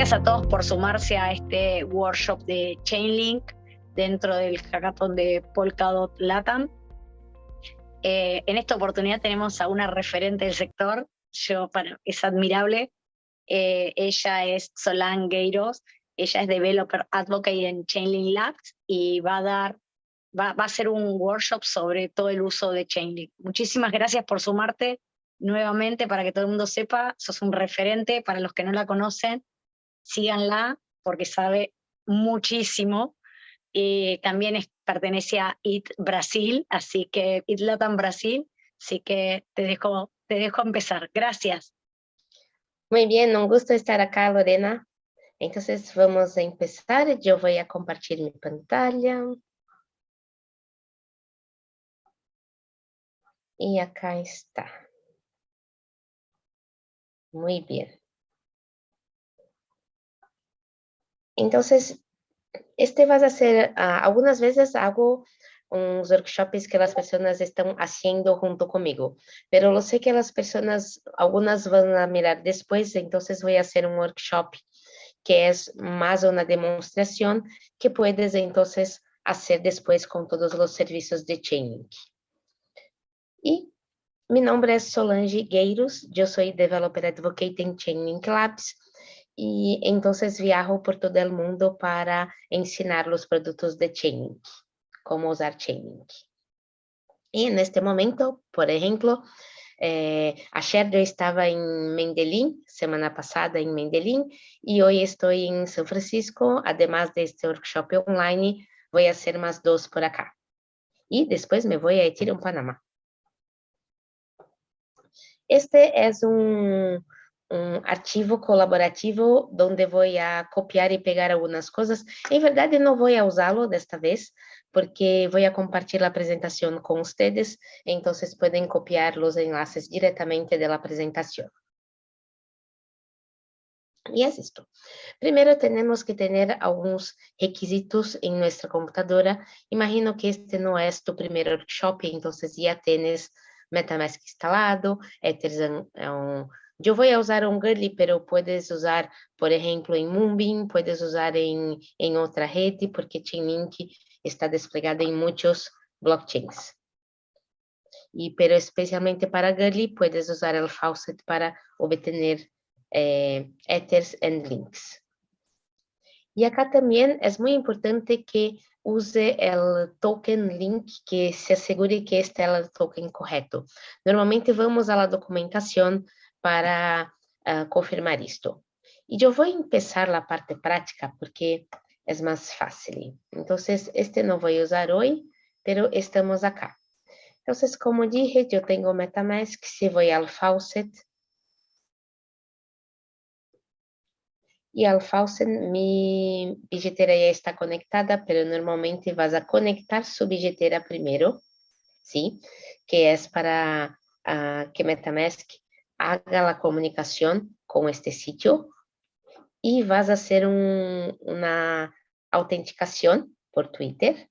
gracias a todos por sumarse a este workshop de Chainlink dentro del hackathon de Polkadot Latam. En esta oportunidad tenemos a una referente del sector, es admirable. Ella es Solange Gueiros, ella es Developer Advocate en Chainlink Labs y va a hacer un workshop sobre todo el uso de Chainlink. Muchísimas gracias por sumarte nuevamente. Para que todo el mundo sepa, sos un referente. Para los que no la conocen, síganla porque sabe muchísimo. También pertenece a IT Brasil, así que IT Latam Brasil, así que te dejo empezar. Gracias. Muy bien, un gusto estar acá, Lorena. Entonces vamos a empezar. Yo voy a compartir mi pantalla. Y acá está. Muy bien. Entonces, va a ser, algunas veces hago uns workshops que las personas están haciendo junto conmigo, pero lo sé que las personas, algunas van a mirar después, entonces voy a hacer un workshop que es más una demostración que puedes entonces hacer después con todos los servicios de Chainlink. Y mi nombre es Solange Gueiros, yo soy Developer Advocate en Chainlink Labs, y entonces viajo por todo el mundo para ensinar los productos de Chainlink, cómo usar Chainlink. Y en este momento, por ejemplo, ayer yo estaba en Medellín, semana pasada en Medellín, y hoy estoy en San Francisco. Además de este workshop online, voy a hacer más 2 por acá. Y después me voy a Ethereum, Panamá. Este es un archivo colaborativo donde voy a copiar y pegar algunas cosas. En verdad no voy a usarlo esta vez porque voy a compartir la presentación con ustedes, entonces pueden copiar los enlaces directamente de la presentación. Y es esto. Primero tenemos que tener algunos requisitos en nuestra computadora. Imagino que este no es tu primer workshop, entonces ya tienes MetaMask instalado, Ethereum. Yo voy a usar un Gurley, pero puedes usar, por ejemplo, en Moonbeam, puedes usar en otra red, porque Chainlink está desplegada en muchos blockchains. Pero especialmente para Gurley, puedes usar el faucet para obtener Ethers and links. Y acá también es muy importante que use el token link, que se asegure que este es el token correcto. Normalmente vamos a la documentación para confirmar esto. Y yo voy a empezar la parte práctica porque es más fácil. Entonces, este no voy a usar hoy, pero estamos acá. Entonces, como dije, yo tengo MetaMask. Si voy al faucet, y al faucet mi billetera ya está conectada, pero normalmente vas a conectar su billetera primero, ¿sí? Que es para que MetaMask haga la comunicación con este sitio, y vas a hacer una autenticación por Twitter.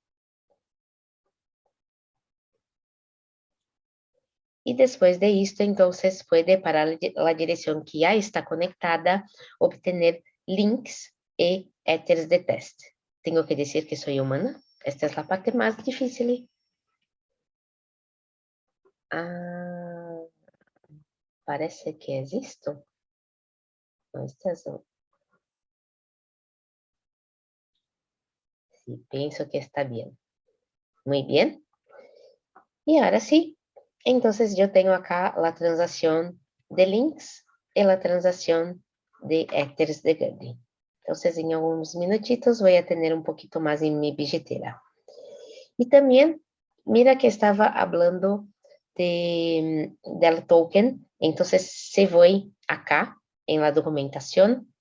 Y después de esto, entonces puede, para la dirección que ya está conectada, obtener links y ethers de test. Tengo que decir que soy humana. Esta es la parte más difícil. Parece que es esto. No, sí, pienso que está bien. Muy bien. Y ahora sí. Entonces yo tengo acá la transacción de links y la transacción de ethers de Gurley. Entonces, en algunos minutitos voy a tener un poquito más en mi billetera. Y también, mira que estaba hablando del token. Entonces, si voy acá en la documentación,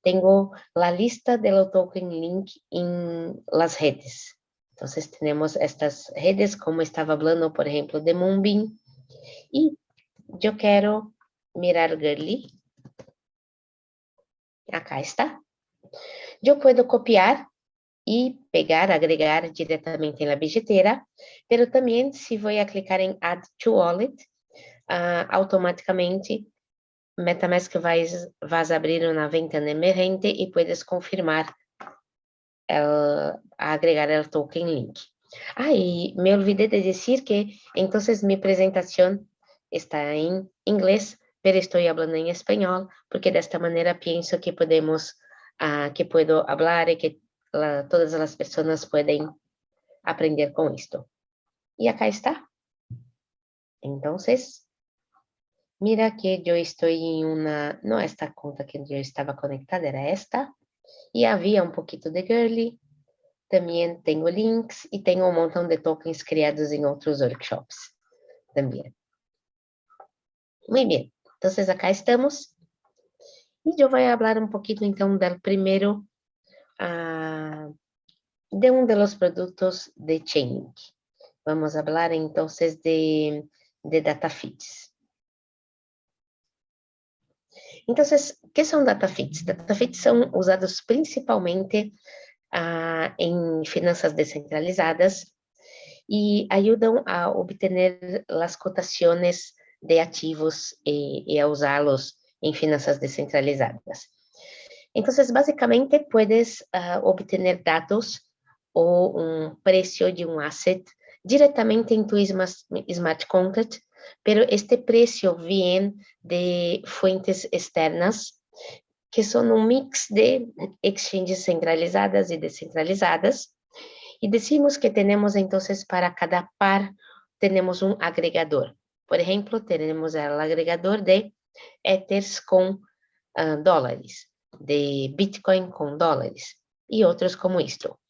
tengo la lista del token link en las redes. Entonces, tenemos estas redes, como estaba hablando, por ejemplo, de Moonbeam. Y yo quiero mirar Gurley. Acá está. Yo puedo copiar y pegar, agregar directamente en la billetera, pero también si voy a clicar en Add to Wallet, automáticamente MetaMask vas a abrir una ventana emergente y puedes confirmar agregar el token link. Y me olvidé de decir que entonces mi presentación está en inglés, pero estoy hablando en español, porque de esta manera pienso que que puedo hablar y que todas las personas pueden aprender con esto. Y acá está. Entonces, mira que yo estoy en no esta cuenta que yo estaba conectada, era esta, y había un poquito de Girly. También tengo links y tengo un montón de tokens creados en otros workshops también. Muy bien, entonces acá estamos. Y yo voy a hablar un poquito entonces del primero, de uno de los productos de Chainlink. Vamos a hablar entonces de data feeds. Entonces, ¿qué son data feeds? Data feeds son usados principalmente en finanzas descentralizadas y ayudan a obtener las cotaciones de activos y a usarlos en finanzas descentralizadas. Entonces, básicamente, puedes obtener datos o un precio de un asset directamente en tu smart contract, pero este precio viene de fuentes externas, que son un mix de exchanges centralizadas y descentralizadas, y decimos que tenemos entonces para cada par, tenemos un agregador. Por ejemplo, tenemos el agregador de Ethers con dólares, de Bitcoin con dólares y otros como esto.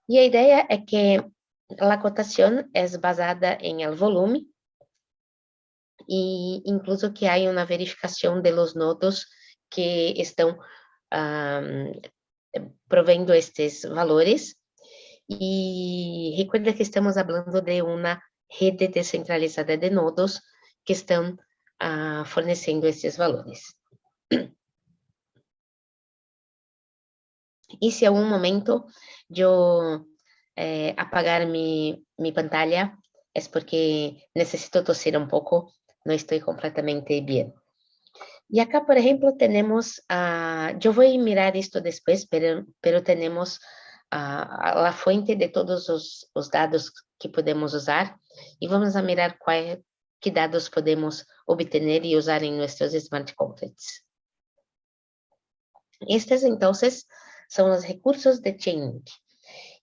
Y la idea es que la cotación es basada en el volumen e incluso que hay una verificación de los nodos que están provendo estes valores. E recuerda que estamos falando de uma rede descentralizada de nodos que estão fornecendo esses valores. E se a algum momento eu apagar mi pantalla, é porque necessito toser um pouco, não estou completamente bem. E acá, por exemplo, temos, eu vou mirar isto depois, pero temos a fuente de todos os dados que podemos usar e vamos a mirar que dados podemos obter e usar em nossos smart contracts. Estes, então, são os recursos de Chainlink.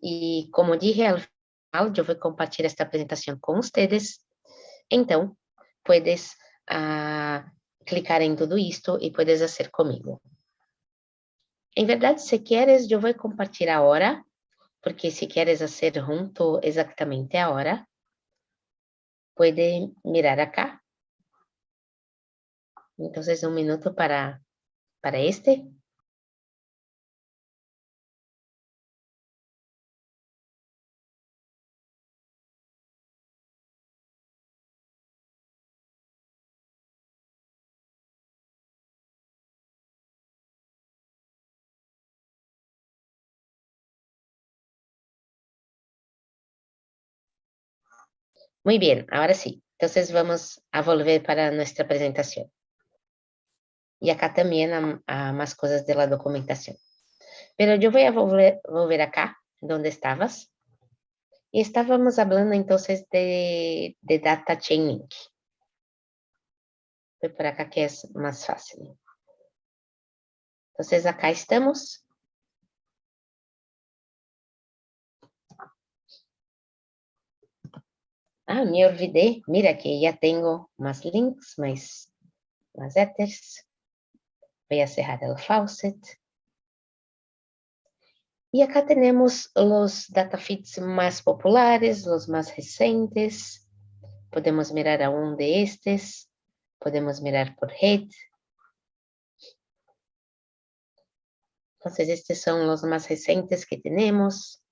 E, como dije al final, eu vou compartilhar esta apresentação com vocês. Então, puedes clicar em tudo isto e puedes fazer comigo. Em verdade, se queres, eu vou compartilhar agora, porque se queres fazer junto exatamente agora, pode mirar acá. Então, um minuto para este. Muy bien, ahora sí. Entonces vamos a volver para nuestra presentación. Y acá también a más cosas de la documentación. Pero yo voy a volver acá, donde estabas. Y estábamos hablando entonces de Data Chainlink. Voy por acá que es más fácil. Entonces acá estamos. Me olvidé. Mira que ya tengo más links, más ethers. Voy a cerrar el faucet. Y acá tenemos los data feeds más populares, los más recientes. Podemos mirar a uno de estes. Podemos mirar por red. Entonces, estos son los más recientes que tenemos.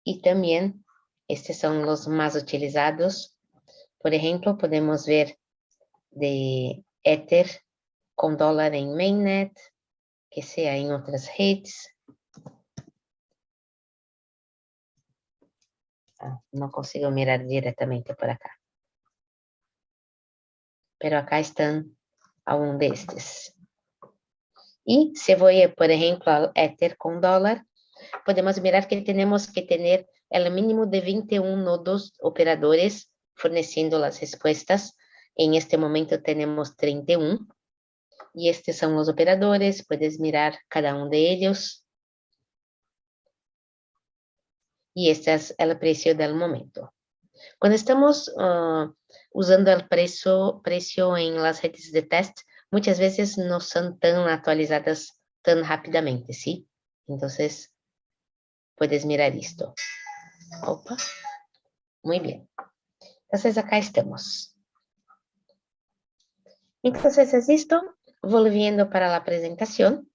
Y también, estos son los más utilizados. Por ejemplo, podemos ver de Ether con dólar en Mainnet, que sea en otras redes. no consigo mirar directamente por acá. Pero acá están algunos de estos. Y si voy, por ejemplo, al Ether con dólar, podemos mirar que tenemos que tener el mínimo de 21 nodos operadores forneciendo las respuestas. En este momento tenemos 31. Y estos son los operadores, puedes mirar cada uno de ellos. Y este es el precio del momento. Cuando estamos usando el precio en las redes de test, muchas veces no son tan actualizadas tan rápidamente, ¿sí? Entonces, puedes mirar esto. Opa, muy bien. Entonces, acá estamos. Entonces, es esto. Volviendo para la presentación.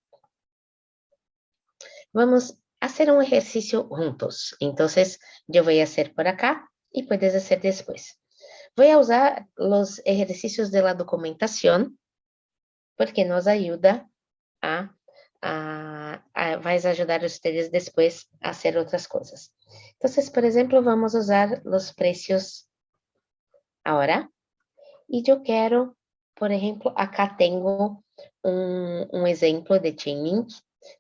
Vamos a hacer un ejercicio juntos. Entonces, yo voy a hacer por acá y puedes hacer después. Voy a usar los ejercicios de la documentación porque nos ayuda vais a ayudar a ustedes después a hacer otras cosas. Entonces, por ejemplo, vamos a usar los precios ahora. Y yo quiero, por ejemplo, acá tengo un ejemplo de Chainlink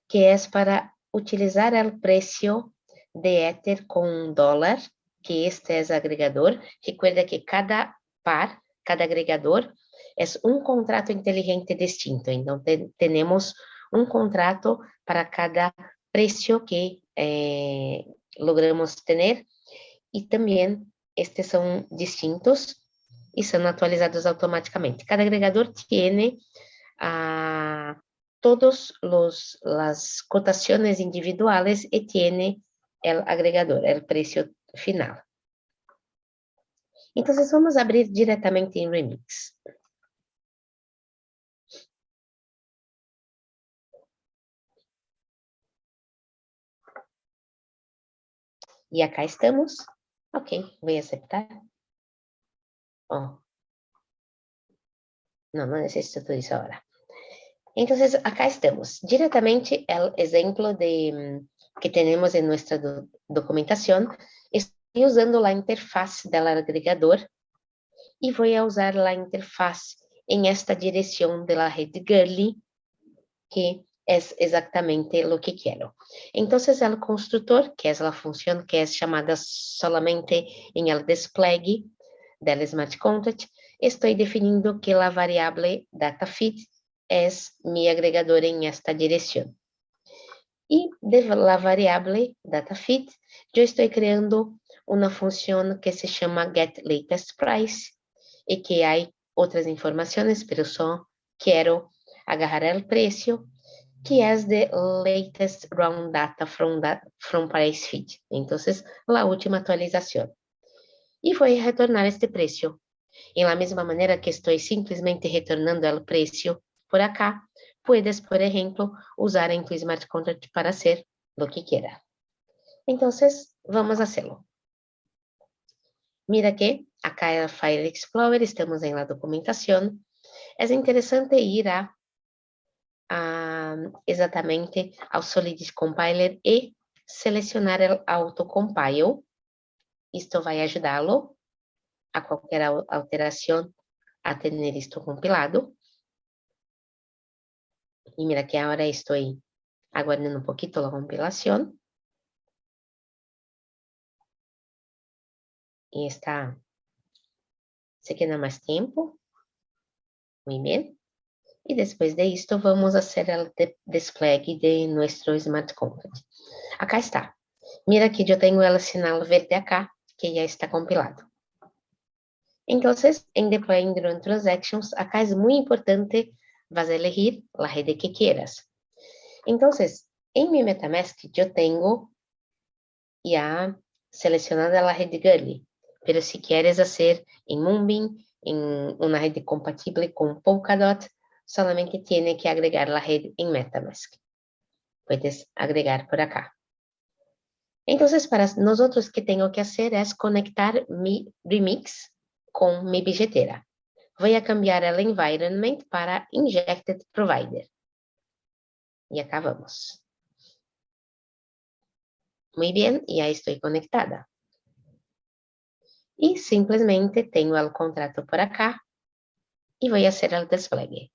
que es para utilizar el precio de Ether con dólar, que este es agregador. Recuerda que cada par, cada agregador, es un contrato inteligente distinto. Entonces, tenemos un contrato para cada precio que logramos tener. Y también estes son distintos y son actualizados automáticamente. Cada agregador tiene todas las cotaciones individuales y tiene el agregador, el precio final. Entonces, vamos a abrir directamente en Remix. Y acá estamos. Ok, voy a aceptar. Oh. No necesito todo eso ahora. Entonces, acá estamos. Directamente el ejemplo que tenemos en nuestra documentación. Estoy usando la interfaz del agregador y voy a usar la interfaz en esta dirección de la red Girly, que es exactamente lo que quiero. Entonces, el constructor, que es la función que es llamada solamente en el despliegue del Smart Contract, estoy definiendo que la variable DataFit es mi agregador en esta dirección. Y de la variable DataFit, yo estoy creando una función que se llama getLatestPrice y que hay otras informaciones, pero solo quiero agarrar el precio, que es the latest round data from price feed. Entonces, la última actualización. Y voy a retornar este precio. En la misma manera que estoy simplesmente retornando el precio por acá, puedes, por ejemplo, usar en tu Smart Contract para hacer lo que quiera. Entonces, vamos a hacerlo. Mira que acá en el File Explorer, estamos en la documentación. Es interesante ir exatamente ao Solidus Compiler e selecionar el autocompile. Isto vai ajudá-lo a qualquer alteração a ter isto compilado. E mira que agora estou aguardando um pouquinho a compilação. E está se queda mais tempo. Muito bem. E depois de isto, vamos fazer o despliegue de nosso Smart Contract. Acá está. Mira que eu tenho o sinal verde acá, que já está compilado. Entonces, en Deploying Drone Transactions, acá es muy importante, vas a elegir la red que quieras. Entonces, en mi MetaMask yo tengo ya seleccionada la red Girly, pero si quieres hacer en Moonbeam, en una red compatible con Polkadot, solamente tiene que agregar la red en MetaMask. Puedes agregar por acá. Entonces, para nosotros, ¿qué tengo que hacer? Es conectar mi Remix con mi billetera. Voy a cambiar el environment para Injected Provider. Y acá vamos. Muy bien, ya estoy conectada. Y simplemente tengo el contrato por acá y voy a hacer el despliegue.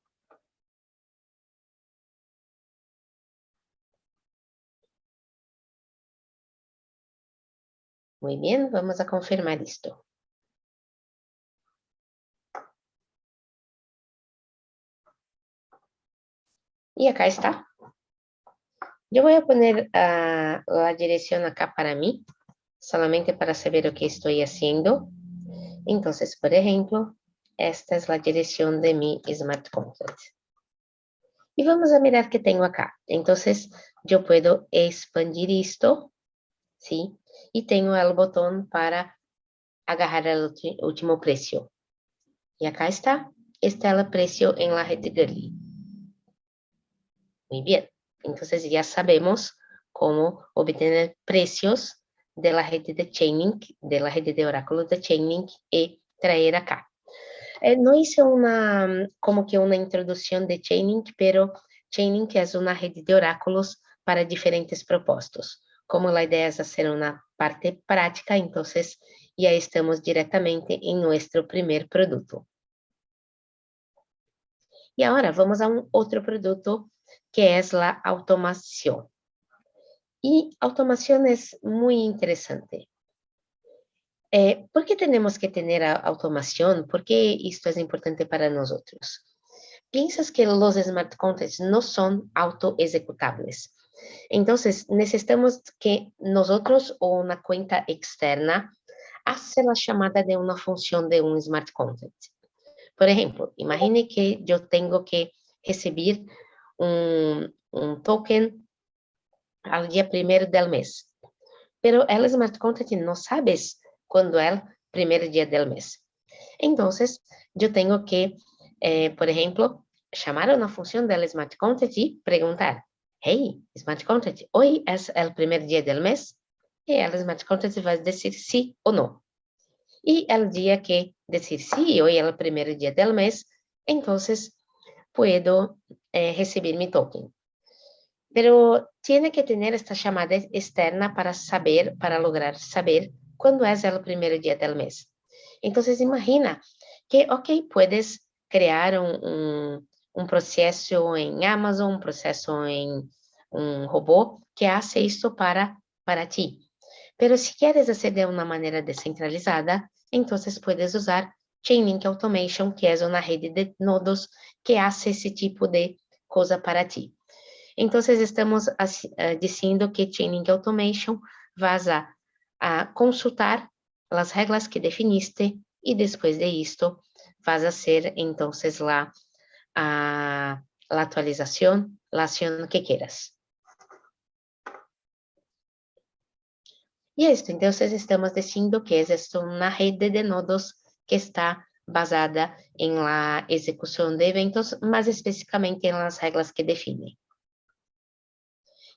Muy bien, vamos a confirmar esto. Y acá está. Yo voy a poner la dirección acá para mí, solamente para saber lo que estoy haciendo. Entonces, por ejemplo, esta es la dirección de mi Smart Contract. Y vamos a mirar qué tengo acá. Entonces, yo puedo expandir esto, ¿sí? Y tengo el botón para agarrar el último precio. Y acá está. Está el precio en la red Girly. Muy bien. Entonces, ya sabemos cómo obtener precios de la red de Chainlink, de la red de oráculos de Chainlink y traer acá. No hice como que una introducción de Chainlink, pero Chainlink es una red de oráculos para diferentes propósitos. Como la idea es hacer una parte práctica, entonces ya estamos directamente en nuestro primer producto. Y ahora vamos a un otro producto que es la automación. Y automación es muy interesante. ¿Por qué tenemos que tener automación? ¿Por qué esto es importante para nosotros? Piensas que los smart contracts no son autoejecutables. Entonces, necesitamos que nosotros o una cuenta externa haga la llamada de una función de un smart contract. Por ejemplo, imagine que yo tengo que recibir un token al día 1º del mes, pero el smart contract no sabes cuándo es el primer día del mes. Entonces, yo tengo que, por ejemplo, llamar a una función del Smart Contract y preguntar, hey, Smart Contract, ¿hoy es el primer día del mes? Y el Smart Contract va a decir sí o no. Y el día que decir sí, hoy es el primer día del mes, entonces puedo recibir mi token. Pero tiene que tener esta llamada externa para lograr saber cuándo es el primer día del mes. Entonces, imagina que, puedes crear un proceso en Amazon, un proceso en un robot que hace esto para ti. Pero si quieres hacer de una manera descentralizada, entonces puedes usar Chainlink Automation, que es una red de nodos que hace ese tipo de cosa para ti. Entonces, estamos diciendo que Chainlink Automation vas a consultar as regras que definiste e depois de isto vas a hacer entonces la actualización, la acción que quieras. Y esto, entonces estamos diciendo que es esto una red de nodos que está basada en la ejecución de eventos, más específicamente en las reglas que define.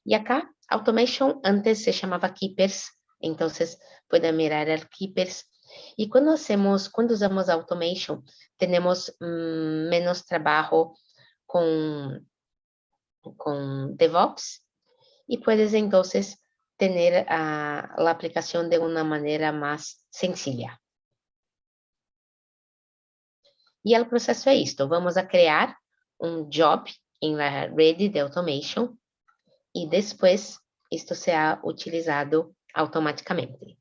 Y acá, Automation antes se llamaba Keepers, entonces pueden mirar el Keepers. Y cuando usamos Automation, tenemos menos trabajo con DevOps y puedes entonces tener la aplicación de una manera más sencilla. Y el proceso es esto, vamos a crear un job en la red de Automation y después esto será utilizado automáticamente.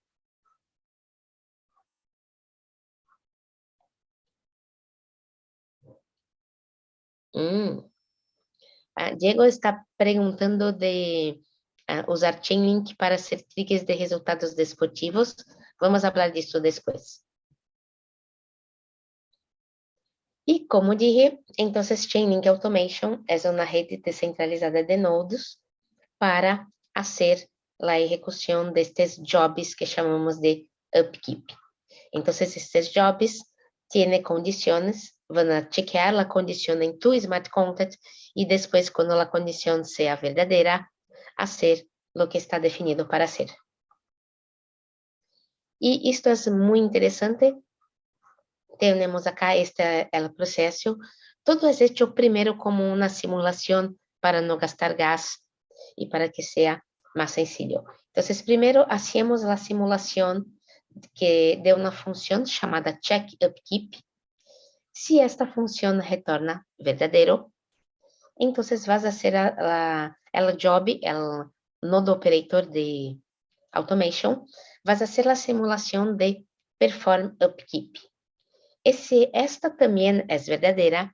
Diego está preguntando de usar Chainlink para hacer triggers de resultados desportivos. Vamos a hablar de esto después. Y como dije, entonces Chainlink Automation es una red descentralizada de nodos para hacer la ejecución de estos jobs que chamamos de upkeep. Entonces, estos jobs tienen condiciones, van a chequear la condición en tu smart contract y después, cuando la condición sea verdadera, hacer lo que está definido para hacer. Y esto es muy interesante. Tenemos acá el proceso. Todo es hecho primero como una simulación para no gastar gas y para que sea más sencillo. Entonces, primero hacemos la simulación de uma função chamada check-upkeep. Se esta função retorna verdadeiro, então vas a hacer el job, el nodo operator de automation, vas a hacer la simulación de perform upkeep. E se esta também é verdadeira,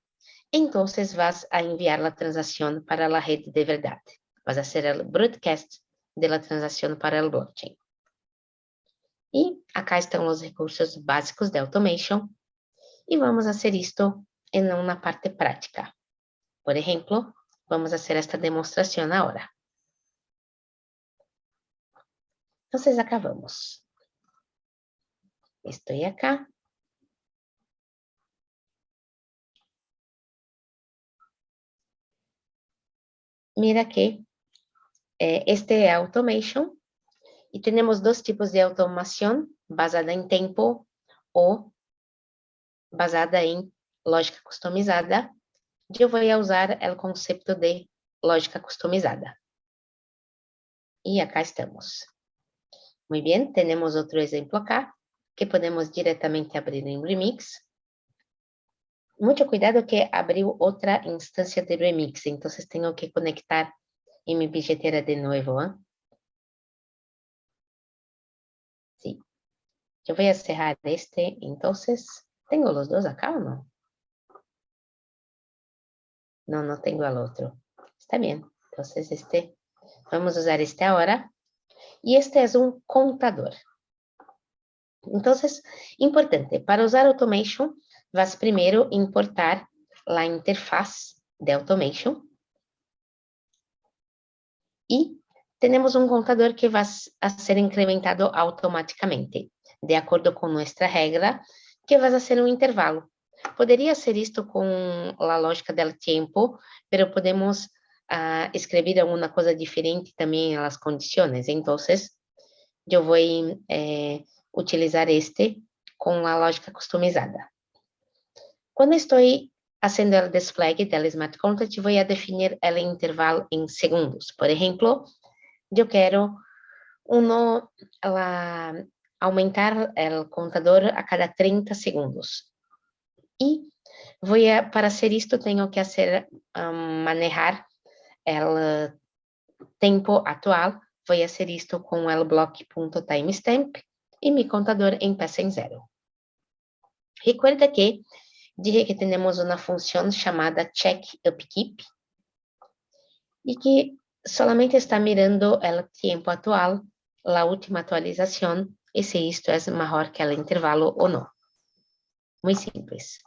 então vas a enviar a transação para a rede de verdade. Vas a hacer el broadcast de la transação para el blockchain. E acá estão os recursos básicos de automation. E vamos fazer isto em uma parte prática. Por exemplo, vamos fazer esta demonstração agora. Então, acá vamos. Estou acá. Mira que este é automation. E temos dois tipos de automação, basada em tempo ou basada em lógica customizada. Eu vou usar o conceito de lógica customizada. E acá estamos. Muito bem, temos outro exemplo acá, que podemos diretamente abrir em Remix. Muito cuidado que abriu outra instância de Remix, então tenho que conectar em minha bilheteira de novo. Sim. Eu vou cerrar este, então, tenho os dois acá ou não? Não, não tenho o outro. Está bem. Então, vamos usar este agora. E este é um contador. Então, importante, para usar automation, vas primeiro importar a interface de automation. E temos um contador que vai a ser incrementado automaticamente, de acordo com nossa regra, que vai a ser um intervalo. Poderia ser isto com a lógica do tempo, mas podemos escrever alguma coisa diferente também nas condições. Então, eu vou utilizar este com a lógica customizada. Quando estou fazendo o display do Smart Contract, vou definir o intervalo em segundos. Por exemplo, eu quero aumentar o contador a cada 30 segundos. E para hacer isto, tenho que manejar o tempo atual. Vou fazer isto com o block.timestamp e meu contador empieza em 0. Recuerda que dije que temos uma função chamada check-upkeep e que solamente está mirando o tempo atual, a última atualização, e se isto é maior que o intervalo ou não. Muito simples.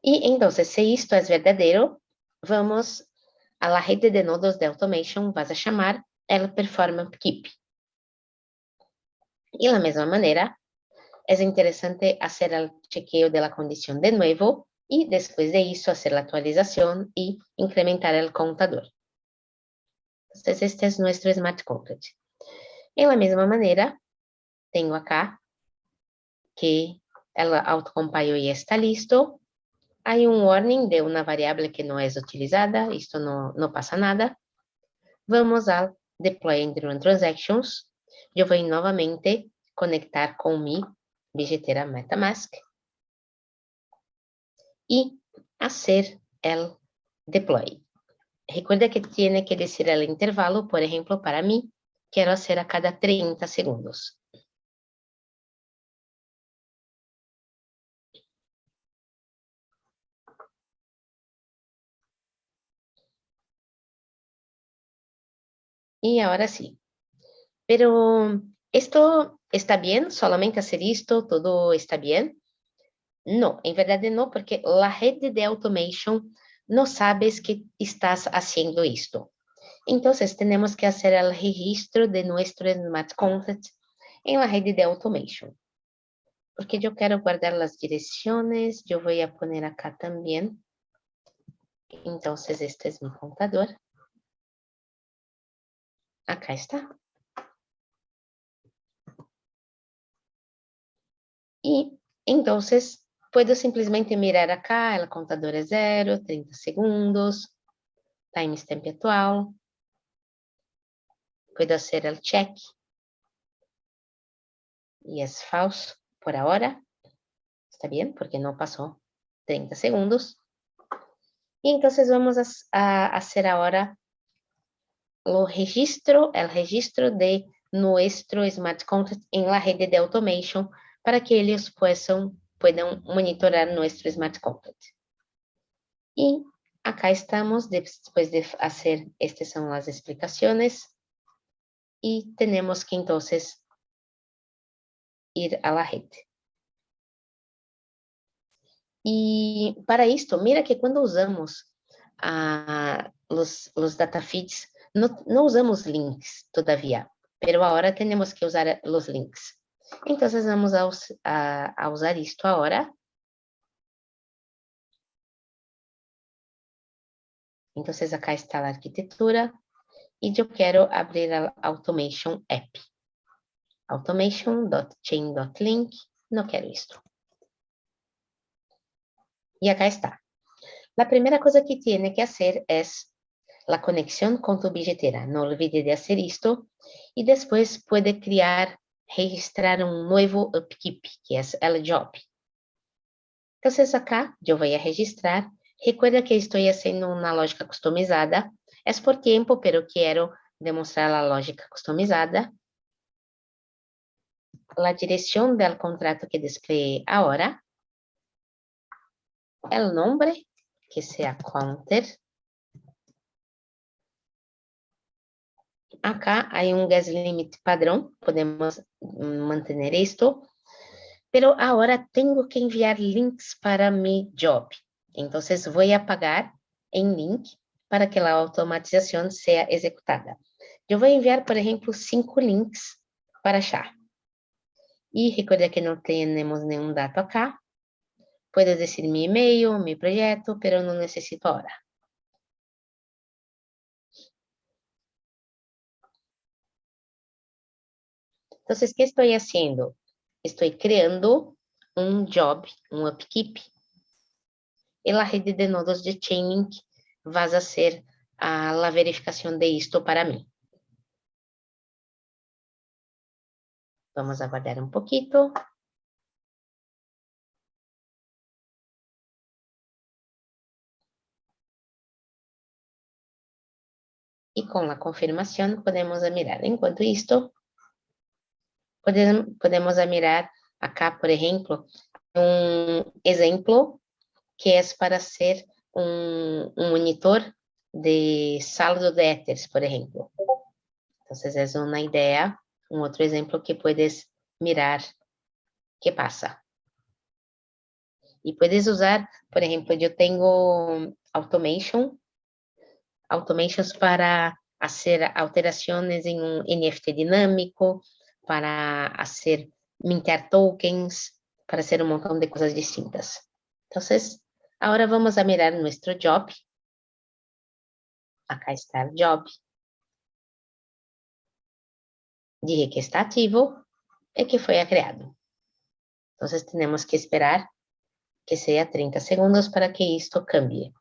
E, então, se isto é verdadeiro, vamos a la rede de nodos de automation, vas a chamar el perform upkeep. E da mesma maneira, é interessante fazer o chequeo de la condição de novo e, depois de isso, fazer a atualização e incrementar o contador. Então, este é nosso Smart Contract. E da mesma maneira, tenho acá que o autocompile já está listo. Há warning de uma variável que não é utilizada, isto não passa nada. Vamos ao Deploy and Run Transactions. Eu vou novamente conectar com minha bilheteira MetaMask e fazer o deploy. Recuerda que tem que dizer o intervalo, por exemplo, para mim, quero fazer a cada 30 segundos. E agora sim. Pero esto está bien, solamente hacer esto, todo está bien. No, en verdad no, porque la rede de automation no sabes que estás haciendo esto. Entonces, tenemos que hacer el registro de nuestro Smart Contract en la rede de automation. Porque yo quiero guardar las direcciones, yo voy a poner acá también. Entonces, este es mi contador. Acá está. E, então, puedo simplesmente mirar acá, o contador é 0, 30 segundos, timestamp atual. puedo hacer el check. Y es falso por ahora. Está bien, porque no pasó 30 segundos. Y entonces vamos a hacer ahora el registro de nuestro Smart Contract en la rede de automation para que ellos puedan monitorar nuestro Smart Contract. Y acá estamos, después de hacer, estas son las explicaciones. Y tenemos que entonces ir a la red. E para isto, mira que quando usamos os data feeds, não usamos links todavía, pero agora temos que usar os links. Então, vamos a usar isto agora. Então, acá está a arquitetura e eu quero abrir a Automation App. Automation.chain.link, não quero isto. Y acá está. La primera cosa que tiene que hacer es la conexión con tu billetera. No olvide de hacer esto. Y después puede registrar un nuevo upkeep, que es el job. Entonces acá yo voy a registrar. Recuerda que estoy haciendo una lógica customizada. Es por tiempo, pero quiero demostrar la lógica customizada. La dirección del contrato que desplegué ahora. El nombre, que sea counter. Acá hay un gas limit padrón, podemos mantener esto, pero ahora tengo que enviar links para mi job. Entonces voy a pagar en link para que la automatización sea ejecutada. Yo voy a enviar, por ejemplo, 5 links para allá. Y recuerda que no tenemos ningún dato acá. Puedo decir mi email, mi proyecto, pero no necesito ahora. Entonces, ¿qué estoy haciendo? Estoy creando un job, un upkeep. En la red de nodos de Chainlink vas a hacer la verificación de esto para mí. Vamos a aguardar un poquito. Y con la confirmación podemos mirar. Enquanto esto, podemos mirar acá, por ejemplo, un ejemplo que es para hacer un monitor de saldo de Ethers, por ejemplo. Entonces, es una idea, un otro ejemplo que puedes mirar qué pasa. Y puedes usar, por ejemplo, yo tengo automations para hacer alteraciones en un NFT dinámico, para hacer mintar tokens, para hacer un montón de cosas distintas. Entonces, ahora vamos a mirar nuestro job. Acá está el job. Dije que está activo y que fue creado. Entonces, tenemos que esperar que sea 30 segundos para que esto cambie.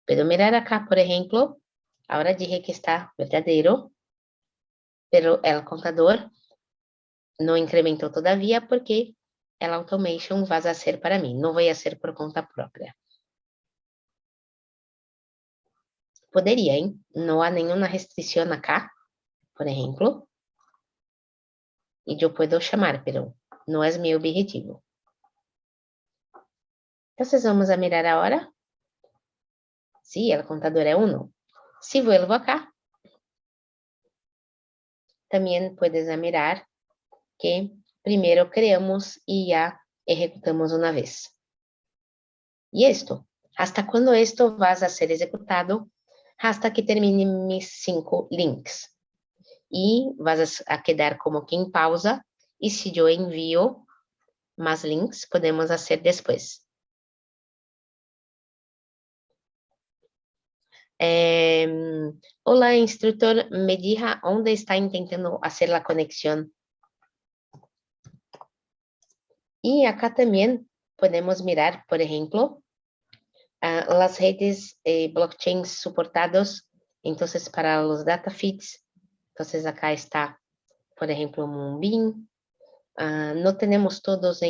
Puedo mirar acá, por ejemplo, ahora dije que está verdadero, pero el contador no incrementó todavía porque el automation va a hacer para mí, no voy a hacer por conta propia. Podría, ¿eh? No hay ninguna restricción acá, por ejemplo, y yo puedo llamar, pero no es mi objetivo. Entonces vamos a mirar ahora. Sí, el contador es 1. Si vuelvo acá, también puedes mirar que primero creamos y ya ejecutamos una vez. Y esto, ¿hasta cuándo esto va a ser ejecutado? Hasta que termine mis 5 links. Y vas a quedar como que en pausa. Y si yo envío más links, podemos hacer después. Hola, instructor, me diga dónde está intentando hacer la conexión. Y acá también podemos mirar, por ejemplo, las redes blockchains soportados. Entonces, para los data feeds, Entonces, acá está, por ejemplo, Moonbeam. No tenemos todos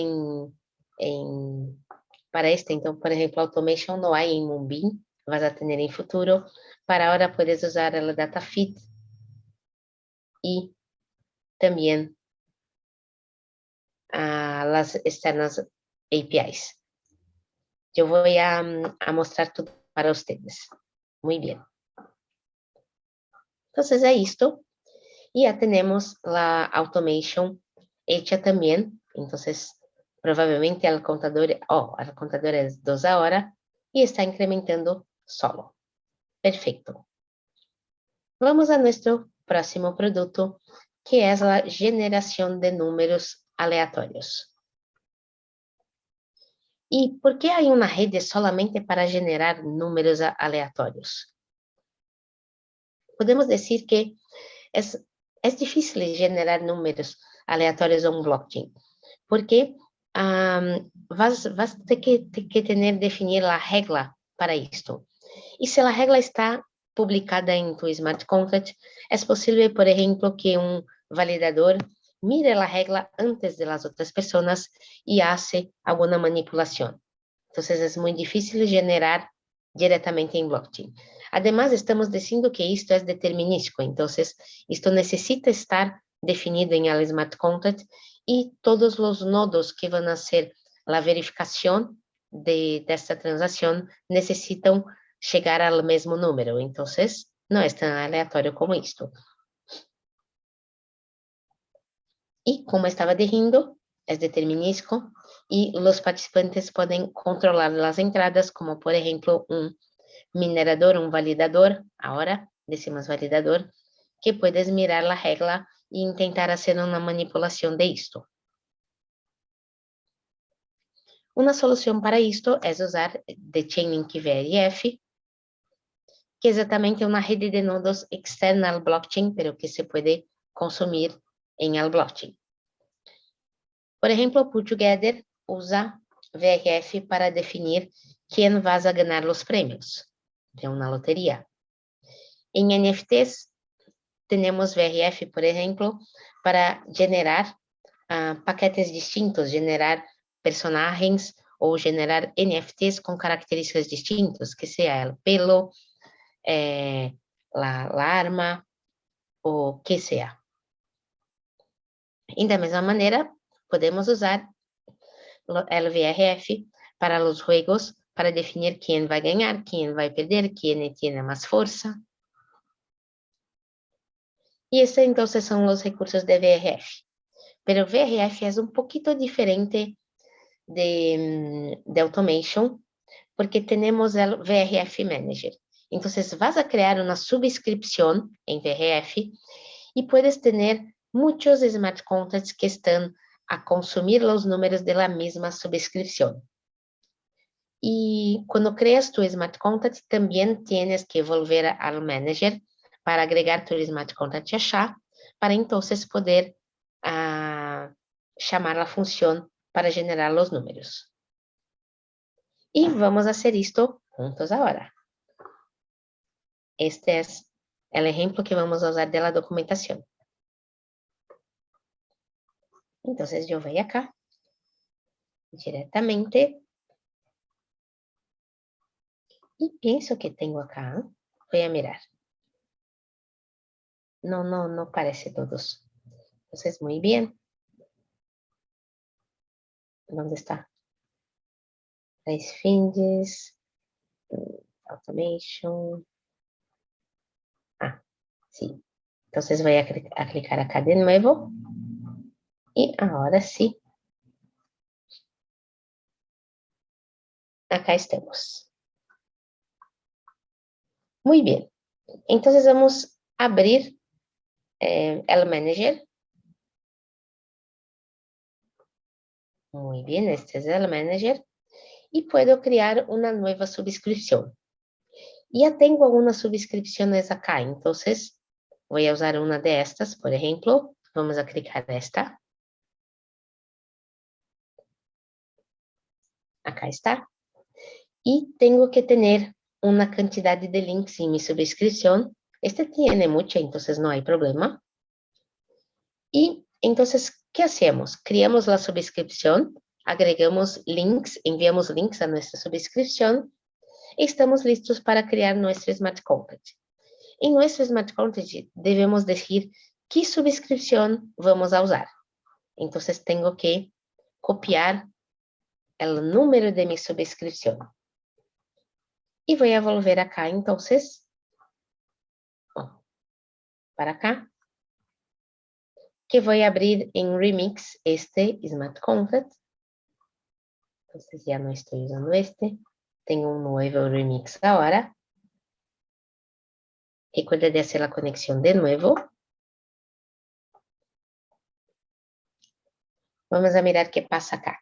para este. Então, por ejemplo, Automation no hay en Moonbeam. Vas a tener en futuro. Para ahora puedes usar el DataFit y también las externas APIs. Yo voy a mostrar todo para ustedes. Muy bien. Entonces, es esto. Y ya tenemos la automation hecha también. Entonces, probablemente el contador es 2 ahora y está incrementando solo. Perfecto. Vamos a nuestro próximo producto, que es la generación de números aleatorios. ¿Y por qué hay una red solamente para generar números aleatorios? Podemos decir que es difícil generar números aleatórios en un blockchain, porque vas a ter que definir a regra para isto. E se a regra está publicada em tu smart contract, é possível, por exemplo, que um validador mire a regra antes de las outras pessoas e hace alguma manipulação. Então, é muito difícil generar diretamente em blockchain. Además, estamos dizendo que isto é determinístico, então, isto necessita estar definido em el smart contract e todos os nodos que vão ser a verificação desta transação necessitam chegar ao mesmo número. Então, não é tão aleatório como isto. E, como estava dizendo, é determinístico e os participantes podem controlar as entradas, como, por exemplo, minerador, validador, agora decimos validador, que puedes mirar a regra e tentar fazer uma manipulação de isto. Uma solução para isto é usar the Chainlink VRF, que é exatamente uma rede de nodos externa ao blockchain, pero que se pode consumir em el blockchain. Por exemplo, Pool Together usa VRF para definir quem vai a ganhar os prêmios de uma loteria. Em NFTs, temos VRF, por exemplo, para generar paquetes distintos, generar personagens ou generar NFTs com características distintas, que seja o pelo, a arma, ou que seja. E da mesma maneira, podemos usar o VRF para os jogos, para definir quem vai ganhar, quem vai perder, quem tem mais força. E esses, então, são os recursos de VRF. Pero VRF é um pouquinho diferente de Automation, porque temos o VRF Manager. Então, vas a criar uma subscrição em VRF e puedes ter muitos smart contracts que estão a consumir os números da mesma subscrição. E quando creas tu smart contract, também tienes que volver ao manager para agregar tu smart contract achar, para então poder chamar a função para generar os números. E vamos fazer isto juntos agora. Este é o exemplo que vamos usar da documentação. Então, eu venho acá, diretamente, e penso que tenho acá, vou mirar. Não parece todos. Então, muito bem. ¿Dónde está? Race Finges, Automation. Sí. Entonces voy a clicar acá de nuevo. Y ahora sí. Acá estamos. Muy bien. Entonces vamos a abrir el Manager. Muy bien, este es el Manager. Y puedo crear una nueva suscripción. Ya tengo algunas suscripciones acá, entonces voy a usar una de estas, por ejemplo. Vamos a clicar esta. Acá está. Y tengo que tener una cantidad de links en mi suscripción Este tiene mucha, entonces no hay problema. Y entonces, ¿qué hacemos? Creamos la subscripción, agregamos links, enviamos links a nuestra subscripción. Estamos listos para crear nuestro Smart Contract. En nuestro Smart Contract debemos decir qué subscripción vamos a usar. Entonces, tengo que copiar el número de mi subscripción. Y voy a volver acá, entonces, para acá, que voy a abrir en Remix este Smart Contract. Entonces ya no estoy usando este. Tengo un nuevo Remix ahora. Recuerda de hacer la conexión de nuevo. Vamos a mirar qué pasa acá.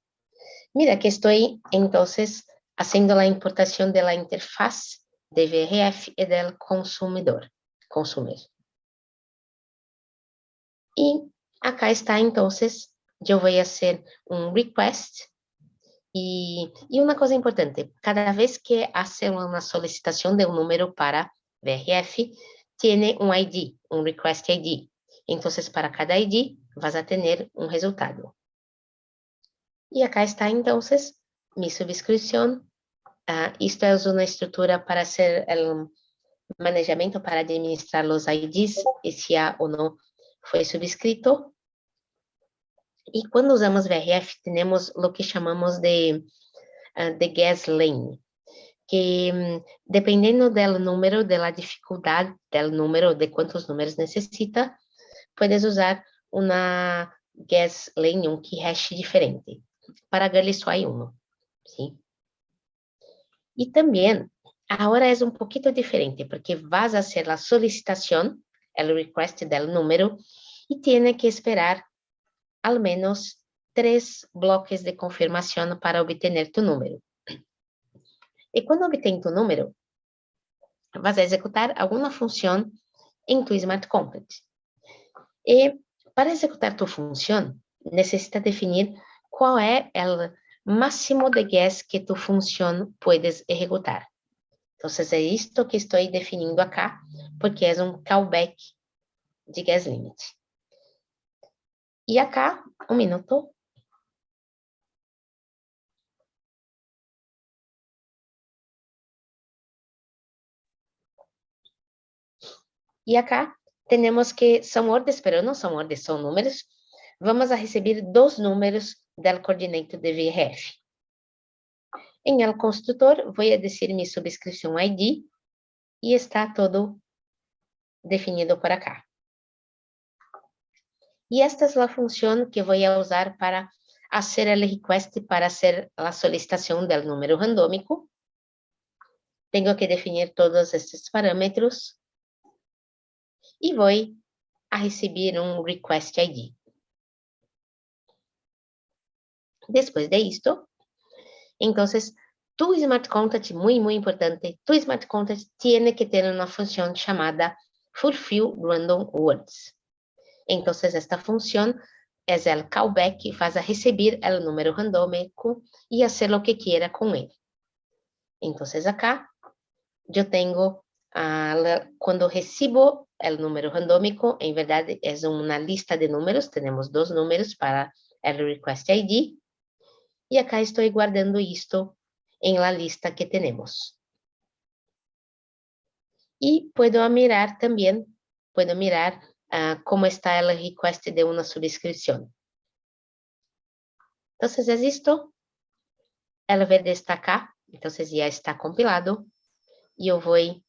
Mira que estoy entonces haciendo la importación de la interfaz de VRF y del consumidor. Y acá está entonces, yo voy a hacer un request. Y una cosa importante, cada vez que hace una solicitación de un número para VRF, tiene un ID, un request ID. Entonces, para cada ID, vas a tener un resultado. Y acá está entonces mi suscripción. Esto es una estructura para hacer el manejamiento, para administrar los IDs, y si ya o no fue suscrito. Y cuando usamos VRF, tenemos lo que chamamos de gas lane, que dependendo del número, de la dificultad del número, de cuántos números necesita, puedes usar una gas lane, un key hash diferente. Para Girly só hay uno, ¿sí? Y también, ahora es un poquito diferente, porque vas a hacer la solicitación, el request del número, y tiene que esperar al menos 3 bloques de confirmación para obtener tu número. Y cuando obtém tu número, vas a executar alguma função em tu Smart Contract. E para executar tu função, necessita definir qual é o máximo de gas que tu função puedes executar. Então, é isto que estou definindo acá, porque é um callback de gas limit. E acá, um minuto. E acá temos que são ordens, pero não são ordens, são números. Vamos a receber 2 números del coordinator de VRF. En el constructor voy a decir mi subscripción ID y está todo definido por acá. Y esta es la función que voy a usar para hacer el request, para hacer la solicitación del número randómico. Tengo que definir todos estos parámetros y voy a recibir un request ID. Después de esto, entonces, tu Smart Contract, muy importante, tu Smart Contract tiene que tener una función llamada Fulfill Random Words. Entonces, esta función es el callback que vas a recibir el número randómico y hacer lo que quiera con él. Entonces, acá yo tengo, cuando recibo el número randómico, en verdad es una lista de números, tenemos 2 números para el request ID, y acá estoy guardando esto en la lista que tenemos. Y puedo mirar también, cómo está el request de una suscripción. Entonces, es esto. El verde está acá, entonces ya está compilado. Yo voy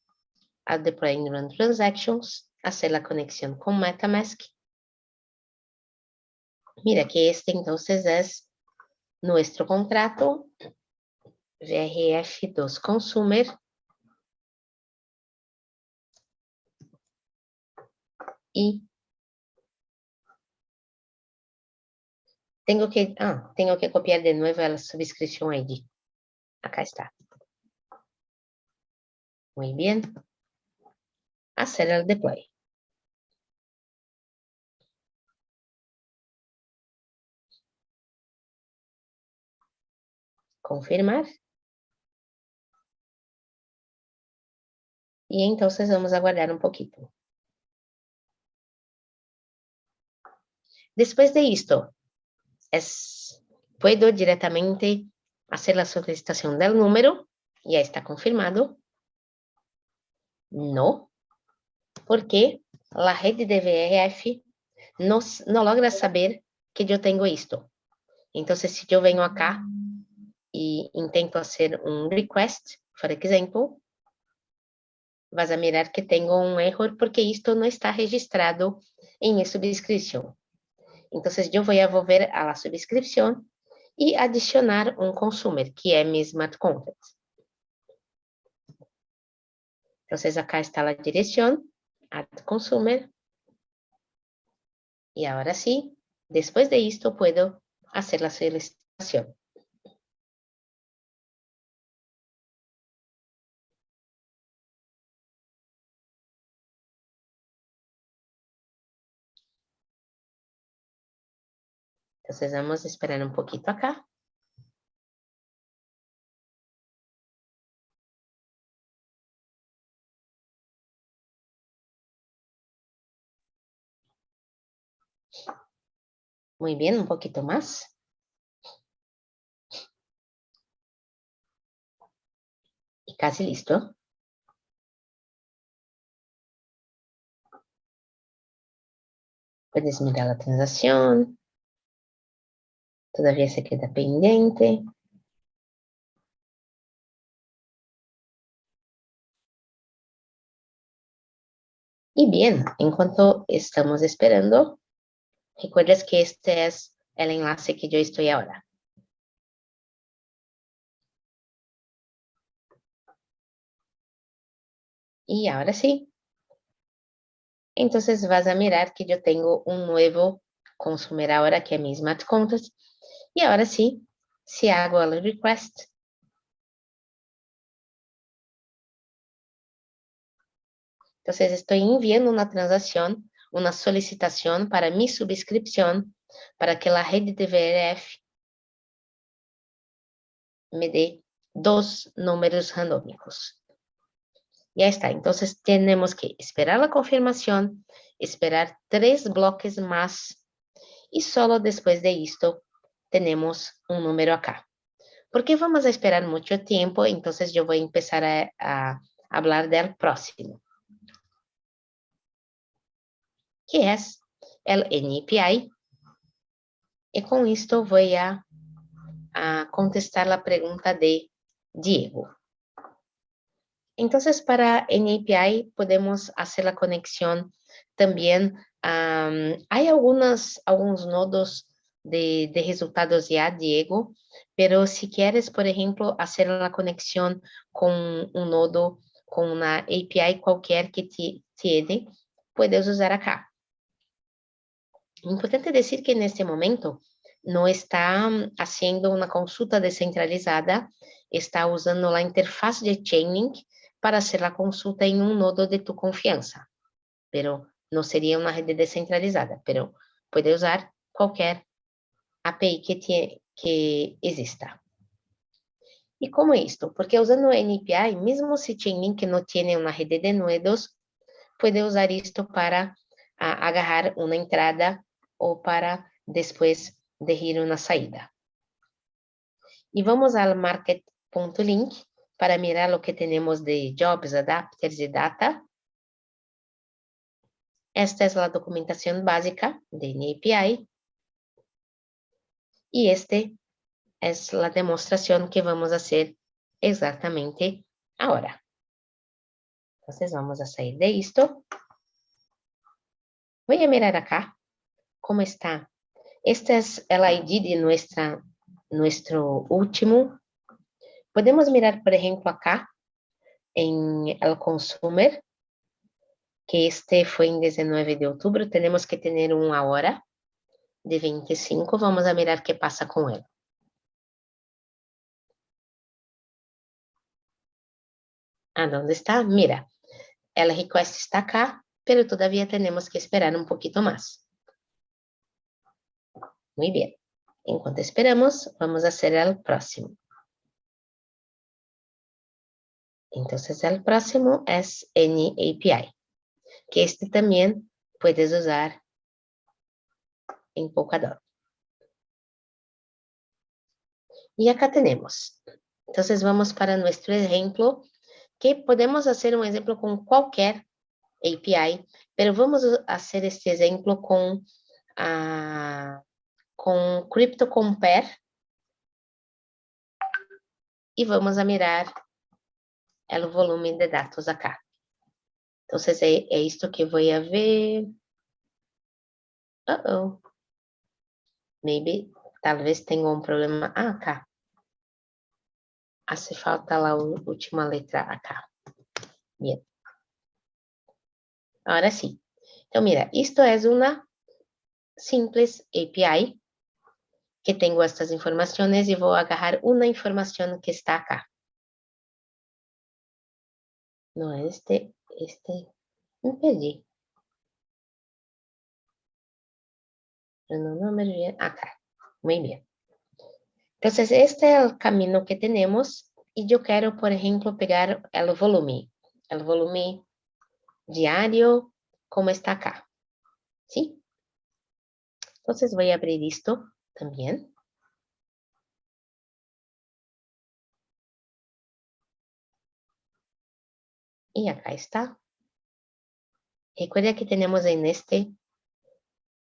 a Deploy and Run Transactions, hacer la conexión con MetaMask. Mira que este entonces es nuestro contrato VRF2 Consumer. Y tengo que copiar de nuevo la suscripción ID. Acá está. Muy bien. Hacer el deploy. Confirmar. Y entonces vamos a aguardar un poquito. Después de esto, puedo directamente hacer la solicitación del número. Ya está confirmado. No, porque la red de VRF no logra saber que yo tengo esto. Entonces, si yo vengo acá y intento hacer un request, por ejemplo, vas a mirar que tengo un error porque esto no está registrado en mi suscripción. Entonces, yo voy a volver a la suscripción y adicionar un consumer, que es mi Smart Contract. Entonces, acá está la dirección, Add Consumer. Y ahora sí, después de esto, puedo hacer la solicitación. Entonces, vamos a esperar un poquito acá. Muy bien, un poquito más. Y casi listo. Puedes mirar la transacción. Todavía se queda pendiente. Y bien, en cuanto estamos esperando, recuerdas que este es el enlace que yo estoy ahora. Y ahora sí. Entonces vas a mirar que yo tengo un nuevo consumer ahora, que es mi Smart Contract. Y ahora sí, si hago el request, entonces estoy enviando una transacción, una solicitación para mi suscripción, para que la red de VRF me dé 2 números randómicos. Ya está, entonces tenemos que esperar la confirmación, esperar 3 bloques más y solo después de esto tenemos un número acá. Porque vamos a esperar mucho tiempo, entonces yo voy a empezar a hablar del próximo, que es el NPI. Y con esto voy a contestar la pregunta de Diego. Entonces, para NPI podemos hacer la conexión también. Hay algunos nodos de resultados ya, Diego, pero si quieres, por ejemplo, hacer la conexión con un nodo, con una API cualquier que tiene, puedes usar acá. Importante decir que en este momento no está haciendo una consulta descentralizada, está usando la interfaz de Chainlink para hacer la consulta en un nodo de tu confianza, pero no sería una red descentralizada, pero puede usar cualquier API que exista. ¿Y cómo esto? Porque usando NPI, mesmo si Chainlink no tiene una red de nodos, puede usar esto para agarrar una entrada ou para depois de ir uma saída. E vamos ao market.link para mirar o que temos de jobs, adapters e data. Esta é a documentação básica de API. E este é a demonstração que vamos fazer exatamente agora. Então, vamos a sair de isto. Vou mirar acá como está. Este é o ID de nuestro último. Podemos mirar, por exemplo, acá, em el consumer, que este foi em 19 de outubro, temos que ter um agora, de 25, vamos a mirar que passa com ele. ¿Dónde está? Mira, el request está acá, pero todavía tenemos que esperar un poquito más. Muy bien. Enquanto esperamos, vamos a hacer el próximo. Entonces, el próximo es NAPI, que este también puedes usar en Polkadot. Y acá tenemos. Entonces, vamos para nuestro ejemplo, que podemos hacer un ejemplo con cualquier API, pero vamos hacer este ejemplo con CryptoCompare e vamos a mirar o volume de dados acá. Entonces, é isto que vou a ver. Maybe, talvez tenha um problema. Acá. Hace falta a última letra acá. Bien. Ahora sí. Então, mira, isto é uma simples API que tenho estas informações e vou agarrar uma informação que está acá. Não, este, me perdi. No me olvidé. Acá. Muy bien. Entonces, este es el camino que tenemos y yo quiero, por ejemplo, pegar el volumen diario, como está acá, ¿sí? Entonces, voy a abrir esto también. Y acá está. Recuerda que tenemos en este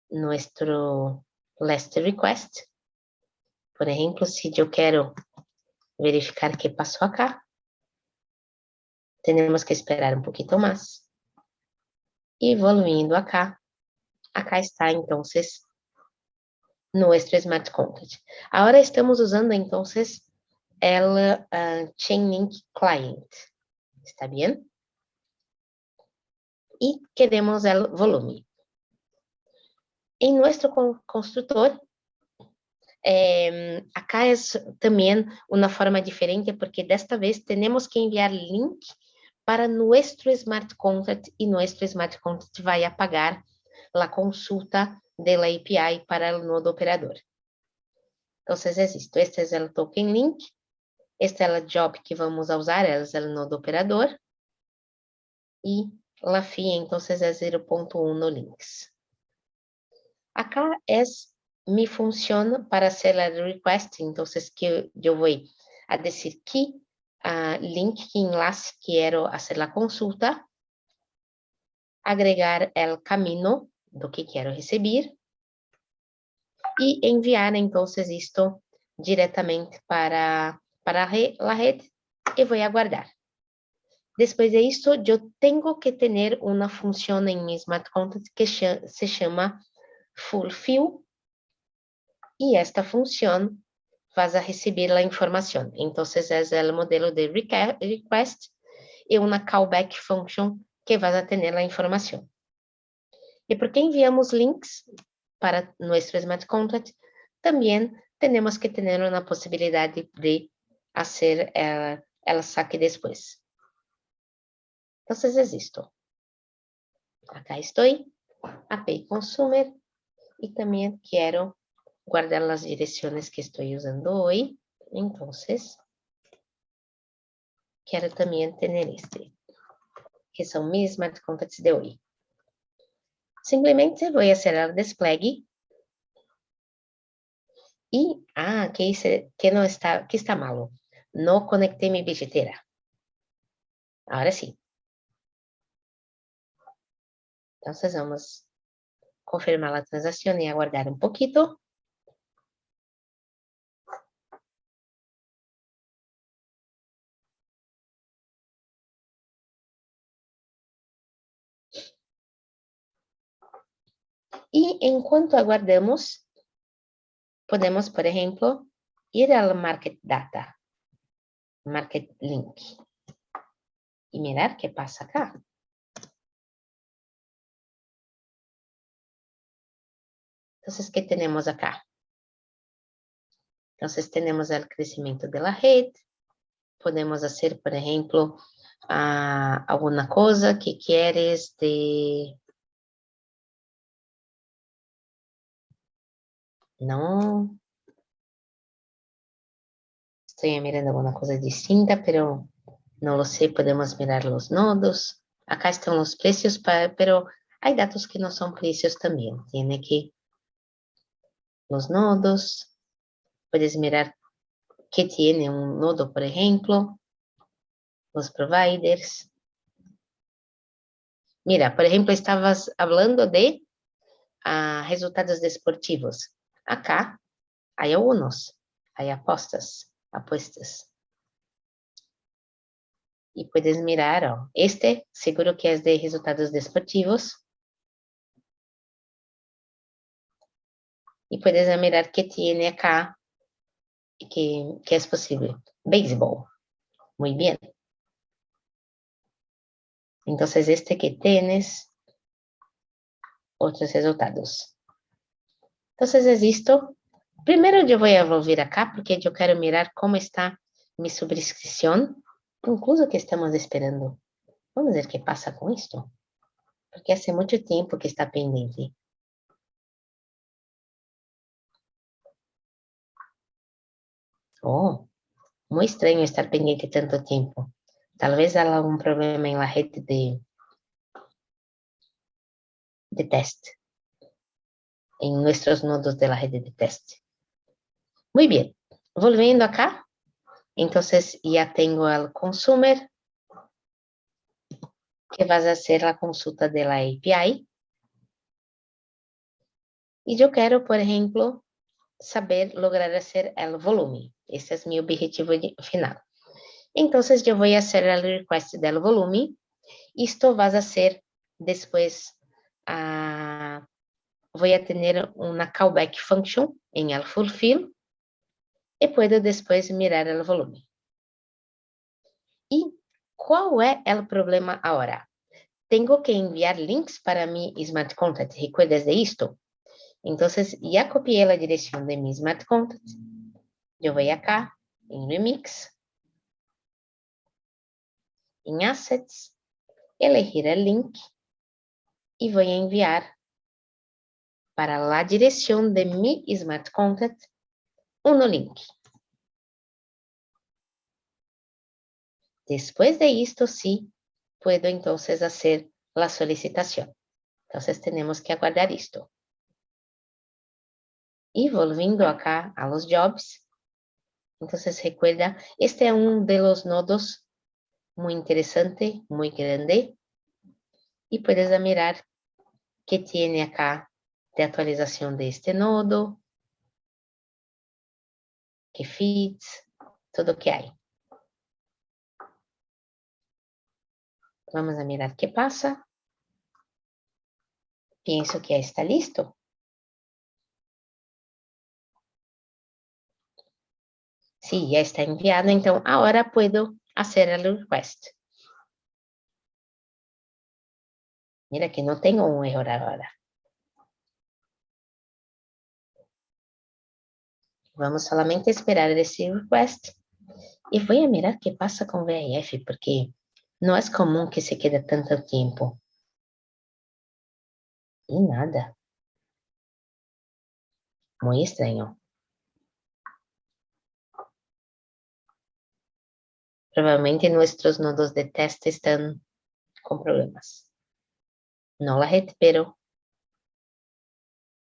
nuestro last request. Por ejemplo, si yo quiero verificar qué pasó acá, tenemos que esperar un poquito más. Y volviendo acá, acá está entonces nuestro Smart Contract. Ahora estamos usando entonces el Chainlink Client. ¿Está bien? Y queremos el volumen. En nuestro constructor, acá es también una forma diferente porque desta vez tenemos que enviar link para nuestro Smart Contract y nuestro Smart Contract va a pagar la consulta de la API para el nodo operador. Entonces es esto, este es el token link, este é o job que vamos a usar, é o nodo operador, e la fee, então, é 0.1 links. Acá é mi función para hacer el request, entonces que yo voy a decir que link, que enlace quiero hacer la consulta, agregar el camino do que quiero recibir y enviar entonces esto directamente para la red y voy a guardar. Después de esto, yo tengo que tener una función en mi Smart Contract que se llama Fulfill y esta función vas a recibir la información. Entonces, es el modelo de request y una callback function que vas a tener la información. Y porque enviamos links para nuestro Smart Contract, también tenemos que tener una posibilidad de hacer el saque después. Entonces, es esto. Acá estoy, API Consumer, y también quiero guardar las direcciones que estoy usando hoy. Entonces, quiero también tener que son mis Smart Contracts de hoy. Simplemente voy a hacer el despliegue. Y, ¿qué hice? ¿Qué está malo? No conecté mi billetera. Ahora sí. Entonces, vamos a confirmar la transacción y aguardar un poquito. Y en cuanto aguardamos, podemos, por ejemplo, ir al Market Data, Market Link, y mirar qué pasa acá. Entonces, ¿qué tenemos acá? Entonces, tenemos el crecimiento de la red. Podemos hacer, por ejemplo, alguna cosa que quieres de... No. Estoy mirando alguna cosa distinta, pero No lo sé, podemos mirar los nodos. Acá están los precios, pero hay datos que no son precios también. Tiene que los nodos. Puedes mirar qué tiene un nodo, por ejemplo. Los providers. Mira, por ejemplo, estabas hablando de resultados desportivos. Acá hay algunos. Hay apuestas. Y puedes mirar, ó, este seguro que es de resultados desportivos. Y puedes mirar qué tiene acá, que es posible. Béisbol. Muy bien. Entonces, este que tienes, otros resultados. Entonces, es esto. Primero yo voy a volver acá porque yo quiero mirar cómo está mi suscripción, incluso que estamos esperando. Vamos ver qué pasa con esto, porque hace mucho tiempo que está pendiente. Oh, muy extraño estar pendiente tanto tiempo. Tal vez haya algún problema en la red de test, en nuestros nodos de la red de test. Muy bien, volviendo acá, entonces ya tengo al consumer, que vas a hacer la consulta de la API. Y yo quiero, por ejemplo, saber lograr hacer el volumen. Ese es mi objetivo final. Entonces, yo voy a hacer el request del volumen. Esto vas a hacer después, voy a tener una callback function en el fulfill y puedo después mirar el volumen. ¿Y cuál es el problema ahora? Tengo que enviar links para mi Smart Contact. ¿Recuerdas de esto? Entonces, ya copié la dirección de mi Smart Contact. Yo voy acá, en Remix, en Assets, elegir el link y voy a enviar para la dirección de mi Smart Contact un link. Después de esto, sí, puedo entonces hacer la solicitación. Entonces, tenemos que aguardar esto. Y volviendo acá a los jobs, entonces recuerda, este es uno de los nodos muy interesante, muy grande. Y puedes mirar qué tiene acá de actualización de este nodo, qué feeds, todo que hay. Vamos a mirar qué pasa. Pienso que ya está listo. Sí, ya está enviado, entonces ahora puedo hacer el request. Mira que no tengo un error ahora. Vamos solamente esperar ese request. Y voy a mirar qué pasa con VIF, porque no es común que se quede tanto tiempo. Y nada. Muy extraño. Probablemente nuestros nodos de test están con problemas. No la red, pero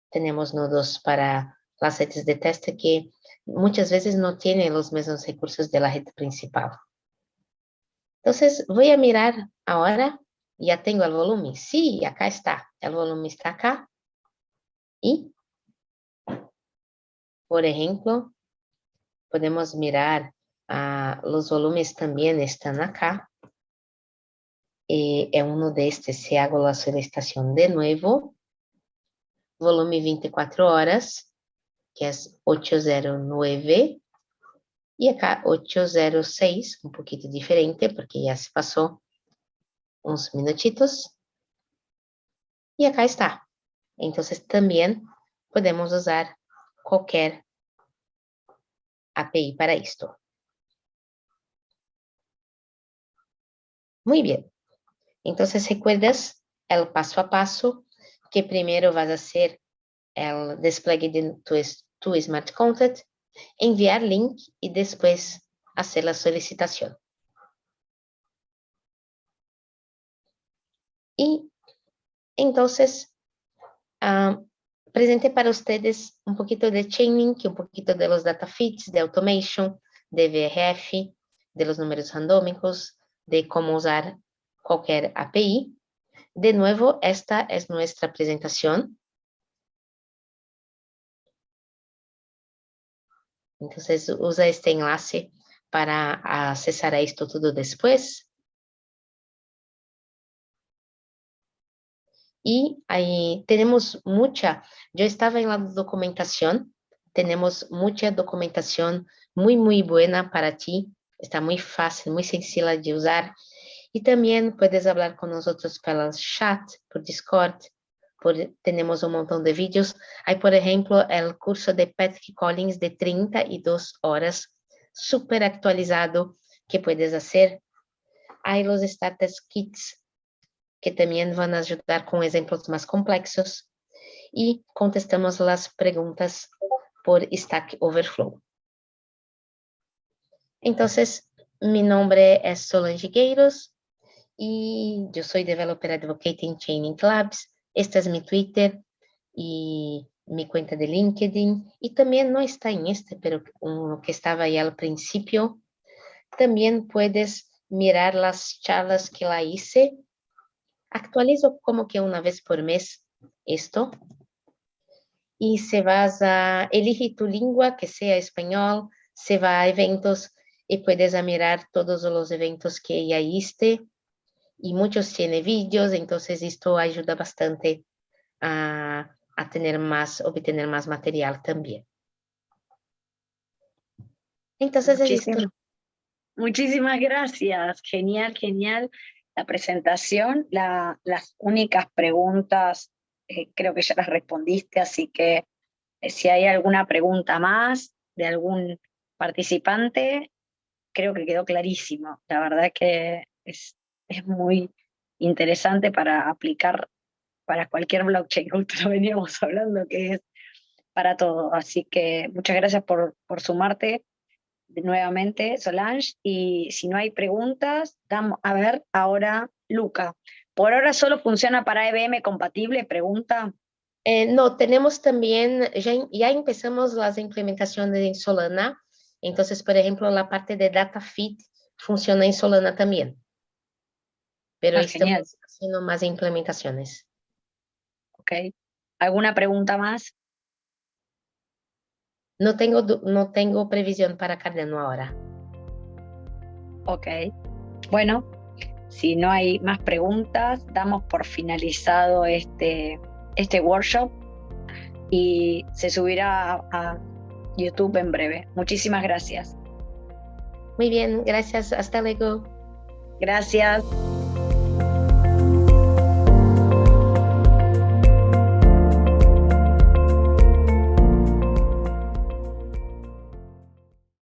tenemos nodos para las redes de test que muchas veces no tienen los mismos recursos de la red principal. Entonces, voy a mirar ahora. Ya tengo el volumen. Sí, acá está. El volumen está acá. Y, por ejemplo, podemos mirar, los volúmenes también están acá. En uno de estos, si hago la solicitación de nuevo, volumen 24 horas, que es 809, y acá 806, un poquito diferente, porque ya se pasó unos minutitos. Y acá está. Entonces, también podemos usar cualquier API para esto. Muy bien. Entonces, recuerdas el paso a paso, que primero vas a hacer el despliegue de tu Smart Contact, enviar link y después hacer la solicitación. Y entonces, presenté para ustedes un poquito de Chainlink, un poquito de los data feeds, de automation, de VRF, de los números randómicos, de cómo usar cualquier API. De nuevo, esta es nuestra presentación. Entonces, usa este enlace para acessar esto todo después. Y ahí tenemos mucha, yo estaba en la documentación, tenemos mucha documentación muy buena para ti, está muy fácil, muy sencilla de usar. Y también puedes hablar con nosotros por el chat, por Discord, tenemos un montón de vídeos. Hay, por ejemplo, el curso de Patrick Collins de 32 horas, súper actualizado, que puedes hacer. Hay los status kits, que también van a ayudar con ejemplos más complejos. Y contestamos las preguntas por Stack Overflow. Entonces, mi nombre es Solange Gueiros y yo soy Developer Advocate en Chainlink Labs. Este es mi Twitter y mi cuenta de LinkedIn. Y también no está en pero uno que estaba ahí al principio. También puedes mirar las charlas que la hice. Actualizo como que una vez por mes esto. Y se vas a elige tu lengua, que sea español, se va a eventos y puedes mirar todos los eventos que ya hiciste. Y muchos tienen vídeos, entonces esto ayuda bastante a obtener más material también. Entonces es esto. Muchísimas gracias, genial la presentación. Las únicas preguntas creo que ya las respondiste, así que si hay alguna pregunta más de algún participante, creo que quedó clarísimo. La verdad que es muy interesante para aplicar para cualquier blockchain, justo lo veníamos hablando, que es para todo. Así que muchas gracias por sumarte nuevamente, Solange. Y si no hay preguntas, a ver, ahora Luca. ¿Por ahora solo funciona para IBM compatible? Pregunta. No, tenemos también, ya empezamos las implementaciones en Solana. Entonces, por ejemplo, la parte de data feed funciona en Solana también. Pero Genial. estamos haciendo más implementaciones. Ok. ¿Alguna pregunta más? No tengo previsión para Cardano ahora. Ok. Bueno, si no hay más preguntas, damos por finalizado este workshop y se subirá a YouTube en breve. Muchísimas gracias. Muy bien, gracias. Hasta luego. Gracias.